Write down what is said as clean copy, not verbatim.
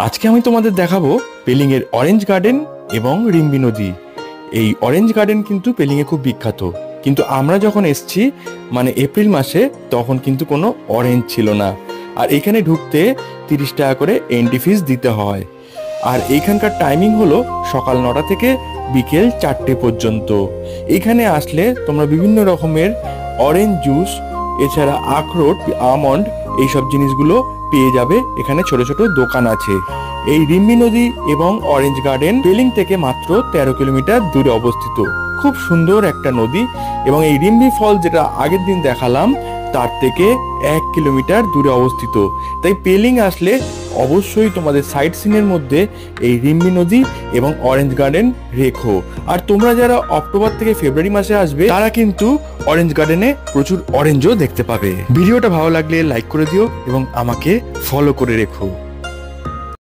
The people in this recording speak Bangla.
আজকে আমি তোমাদের দেখাবো পেলিং এর অরেঞ্জ গার্ডেন এবং রিম্বি নদী। এই অরেঞ্জ গার্ডেন কিন্তু পেলিং এ খুব বিখ্যাত, কিন্তু আমরা যখন এসেছি মানে এপ্রিল মাসে তখন কিন্তু কোনো অরেঞ্জ ছিল না। আর এখানে ঢুকতে 30 টাকা করে এন্ট্রি ফিস দিতে হয়। আর এইখানকার টাইমিং হলো সকাল 9টা থেকে বিকেল 4টে পর্যন্ত। এখানে আসলে তোমরা বিভিন্ন রকমের অরেঞ্জ জুস, এছাড়া আখরোট, আমন্ড, এইসব জিনিসগুলো পেয়ে যাবে। এখানে ছোট ছোট দোকান আছে। এই রিম্বি নদী এবং অরেঞ্জ গার্ডেন পেলিং থেকে মাত্র 13 কিলোমিটার দূরে অবস্থিত। খুব সুন্দর একটা নদী। এবং এই রিম্বি ফল যেটা আগের দিন দেখালাম তার থেকে 1 কিলোমিটার দূরে অবস্থিত। তাই পেলিং আসলে অবশ্যই তোমাদের সাইট সিনের মধ্যে এই রিম্বি নদী এবং অরেঞ্জ গার্ডেন রেখো। আর তোমরা যারা অক্টোবর থেকে ফেব্রুয়ারি মাসে আসবে তারা কিন্তু অরেঞ্জ গার্ডেনে প্রচুর অরেঞ্জও দেখতে পাবে। ভিডিওটা ভালো লাগলে লাইক করে দিও এবং আমাকে ফলো করে রেখো।